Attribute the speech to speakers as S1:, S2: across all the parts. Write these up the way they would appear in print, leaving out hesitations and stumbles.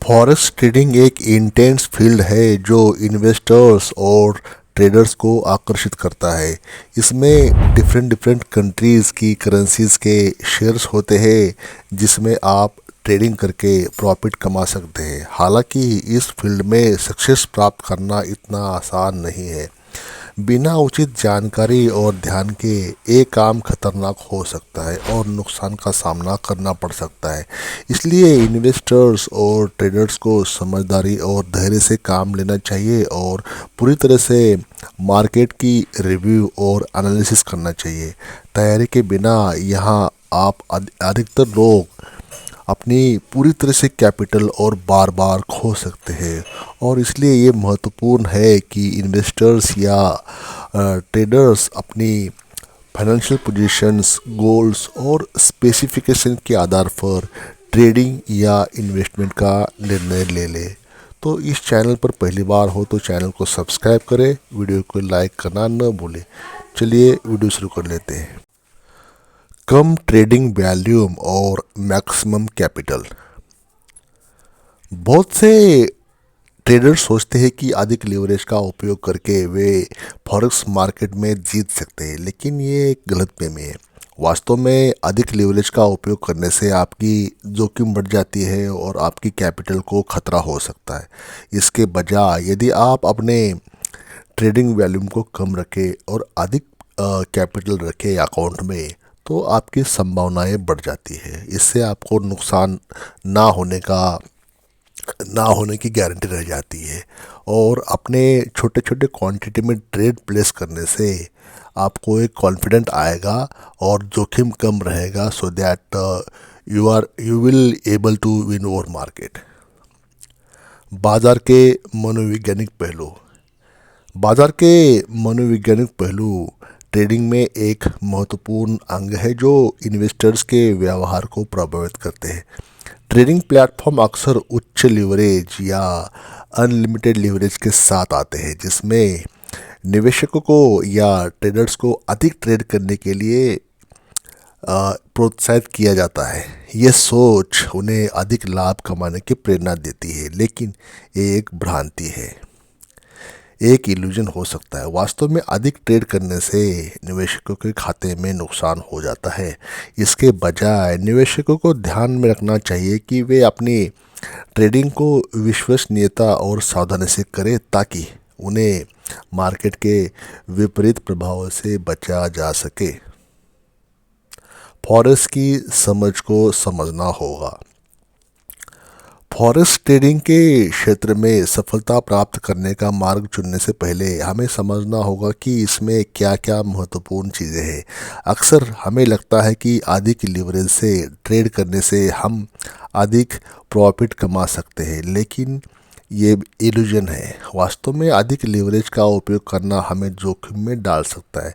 S1: Forex trading एक intense field है जो इन्वेस्टर्स और ट्रेडर्स को आकर्षित करता है। इसमें डिफरेंट डिफरेंट कंट्रीज़ की करेंसीज के शेयर्स होते हैं जिसमें आप ट्रेडिंग करके प्रॉफिट कमा सकते हैं। हालांकि इस फील्ड में सक्सेस प्राप्त करना इतना आसान नहीं है। बिना उचित जानकारी और ध्यान के एक काम खतरनाक हो सकता है और नुकसान का सामना करना पड़ सकता है। इसलिए इन्वेस्टर्स और ट्रेडर्स को समझदारी और धैर्य से काम लेना चाहिए और पूरी तरह से मार्केट की रिव्यू और एनालिसिस करना चाहिए। तैयारी के बिना यहाँ आप अधिकतर लोग अपनी पूरी तरह से कैपिटल और बार बार खो सकते हैं। और इसलिए ये महत्वपूर्ण है कि इन्वेस्टर्स या ट्रेडर्स अपनी फाइनेंशियल पोजीशंस, गोल्स और स्पेसिफिकेशन के आधार पर ट्रेडिंग या इन्वेस्टमेंट का निर्णय ले ले। तो इस चैनल पर पहली बार हो तो चैनल को सब्सक्राइब करें, वीडियो को लाइक करना न भूलें। चलिए वीडियो शुरू कर लेते हैं। कम ट्रेडिंग वॉल्यूम और मैक्सिमम कैपिटल। बहुत से ट्रेडर्स सोचते हैं कि अधिक लीवरेज का उपयोग करके वे फॉरेक्स मार्केट में जीत सकते हैं, लेकिन ये एक गलतफहमी है। वास्तव में अधिक लीवरेज का उपयोग करने से आपकी जोखिम बढ़ जाती है और आपकी कैपिटल को खतरा हो सकता है। इसके बजाय यदि आप अपने ट्रेडिंग वॉल्यूम को कम रखें और अधिक कैपिटल रखें अकाउंट में, तो आपकी संभावनाएं बढ़ जाती है। इससे आपको नुकसान ना होने की गारंटी रह जाती है। और अपने छोटे छोटे क्वांटिटी में ट्रेड प्लेस करने से आपको एक कॉन्फिडेंट आएगा और जोखिम कम रहेगा, so that you will able to win over market. बाजार के मनोवैज्ञानिक पहलू। बाजार के मनोवैज्ञानिक पहलू ट्रेडिंग में एक महत्वपूर्ण अंग है जो इन्वेस्टर्स के व्यवहार को प्रभावित करते हैं। ट्रेडिंग प्लेटफॉर्म अक्सर उच्च लीवरेज या अनलिमिटेड लीवरेज के साथ आते हैं, जिसमें निवेशकों को या ट्रेडर्स को अधिक ट्रेड करने के लिए प्रोत्साहित किया जाता है। ये सोच उन्हें अधिक लाभ कमाने की प्रेरणा देती है, लेकिन ये एक भ्रांति है, एक इल्यूजन हो सकता है। वास्तव में अधिक ट्रेड करने से निवेशकों के खाते में नुकसान हो जाता है। इसके बजाय निवेशकों को ध्यान में रखना चाहिए कि वे अपनी ट्रेडिंग को विश्वसनीयता और सावधानी से करें ताकि उन्हें मार्केट के विपरीत प्रभाव से बचा जा सके। फॉरेक्स की समझ को समझना होगा। फॉरेक्स ट्रेडिंग के क्षेत्र में सफलता प्राप्त करने का मार्ग चुनने से पहले हमें समझना होगा कि इसमें क्या क्या महत्वपूर्ण चीज़ें हैं। अक्सर हमें लगता है कि अधिक लीवरेज से ट्रेड करने से हम अधिक प्रॉफिट कमा सकते हैं, लेकिन ये इल्यूजन है। वास्तव में अधिक लीवरेज का उपयोग करना हमें जोखिम में डाल सकता है।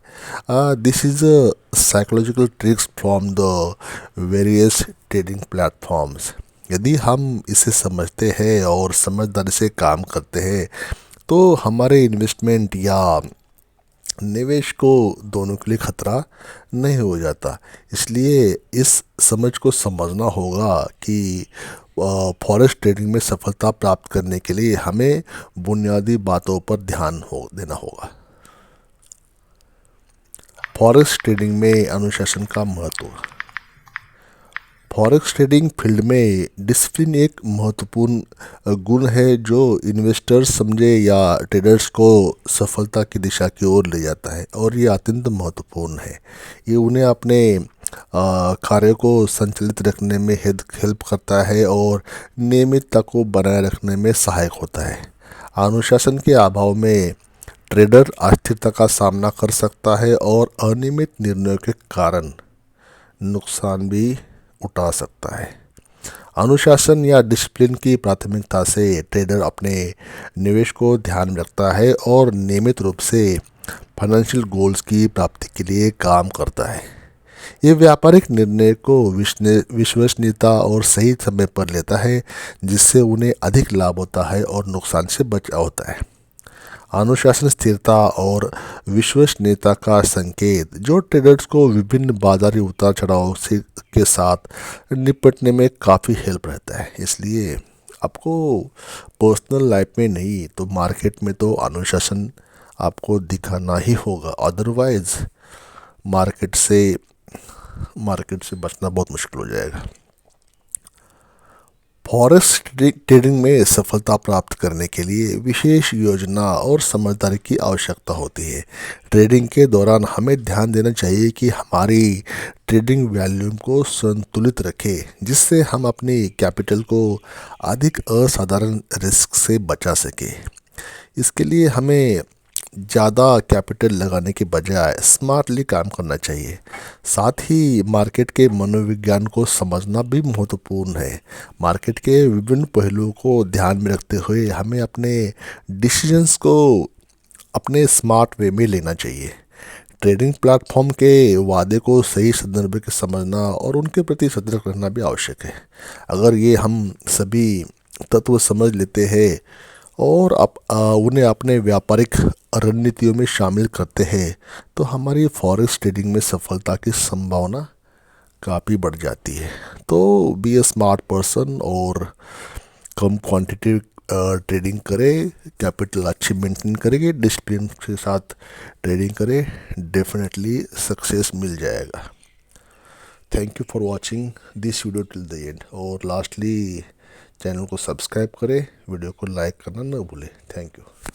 S1: This is a psychological tricks from the various trading platforms. यदि हम इसे समझते हैं और समझदारी से काम करते हैं तो हमारे इन्वेस्टमेंट या निवेश को दोनों के लिए खतरा नहीं हो जाता। इसलिए इस समझ को समझना होगा कि फॉरेक्स ट्रेडिंग में सफलता प्राप्त करने के लिए हमें बुनियादी बातों पर ध्यान देना होगा। फॉरेक्स ट्रेडिंग में अनुशासन का महत्व। फॉरेक्स ट्रेडिंग फील्ड में डिसिप्लिन एक महत्वपूर्ण गुण है जो इन्वेस्टर्स समझे या ट्रेडर्स को सफलता की दिशा की ओर ले जाता है, और ये अत्यंत महत्वपूर्ण है। ये उन्हें अपने कार्य को संचालित रखने में हेल्प करता है और नियमितता को बनाए रखने में सहायक होता है। अनुशासन के अभाव में ट्रेडर अस्थिरता का सामना कर सकता है और अनियमित निर्णयों के कारण नुकसान भी उठा सकता है। अनुशासन या डिसिप्लिन की प्राथमिकता से ट्रेडर अपने निवेश को ध्यान में रखता है और नियमित रूप से फाइनेंशियल गोल्स की प्राप्ति के लिए काम करता है। ये व्यापारिक निर्णय को विश्वसनीयता और सही समय पर लेता है, जिससे उन्हें अधिक लाभ होता है और नुकसान से बचाव होता है। अनुशासन स्थिरता और विश्वसनीयता का संकेत जो ट्रेडर्स को विभिन्न बाजारी उतार चढ़ाव के साथ निपटने में काफ़ी हेल्प रहता है। इसलिए आपको पर्सनल लाइफ में नहीं तो मार्केट में तो अनुशासन आपको दिखाना ही होगा, अदरवाइज मार्केट से बचना बहुत मुश्किल हो जाएगा। फॉरेक्स ट्रेडिंग में सफलता प्राप्त करने के लिए विशेष योजना और समझदारी की आवश्यकता होती है। ट्रेडिंग के दौरान हमें ध्यान देना चाहिए कि हमारी ट्रेडिंग वॉल्यूम को संतुलित रखें, जिससे हम अपनी कैपिटल को अधिक असाधारण रिस्क से बचा सकें। इसके लिए हमें ज़्यादा कैपिटल लगाने के बजाय स्मार्टली काम करना चाहिए। साथ ही मार्केट के मनोविज्ञान को समझना भी महत्वपूर्ण है। मार्केट के विभिन्न पहलुओं को ध्यान में रखते हुए हमें अपने डिसीजंस को अपने स्मार्ट वे में लेना चाहिए। ट्रेडिंग प्लेटफॉर्म के वादे को सही संदर्भ के समझना और उनके प्रति सतर्क रहना भी आवश्यक है। अगर ये हम सभी तत्व समझ लेते हैं और उन्हें अपने व्यापारिक रणनीतियों में शामिल करते हैं तो हमारी फॉरेक्स ट्रेडिंग में सफलता की संभावना काफ़ी बढ़ जाती है। तो बी ए स्मार्ट पर्सन और कम क्वांटिटी ट्रेडिंग करें, कैपिटल अच्छी मेंटेन करेंगे, डिसिप्लिन के साथ ट्रेडिंग करें, डेफिनेटली सक्सेस मिल जाएगा। Thank you for watching this video till the end. और लास्टली चैनल को सब्सक्राइब करें, वीडियो को लाइक करना न भूलें। Thank you.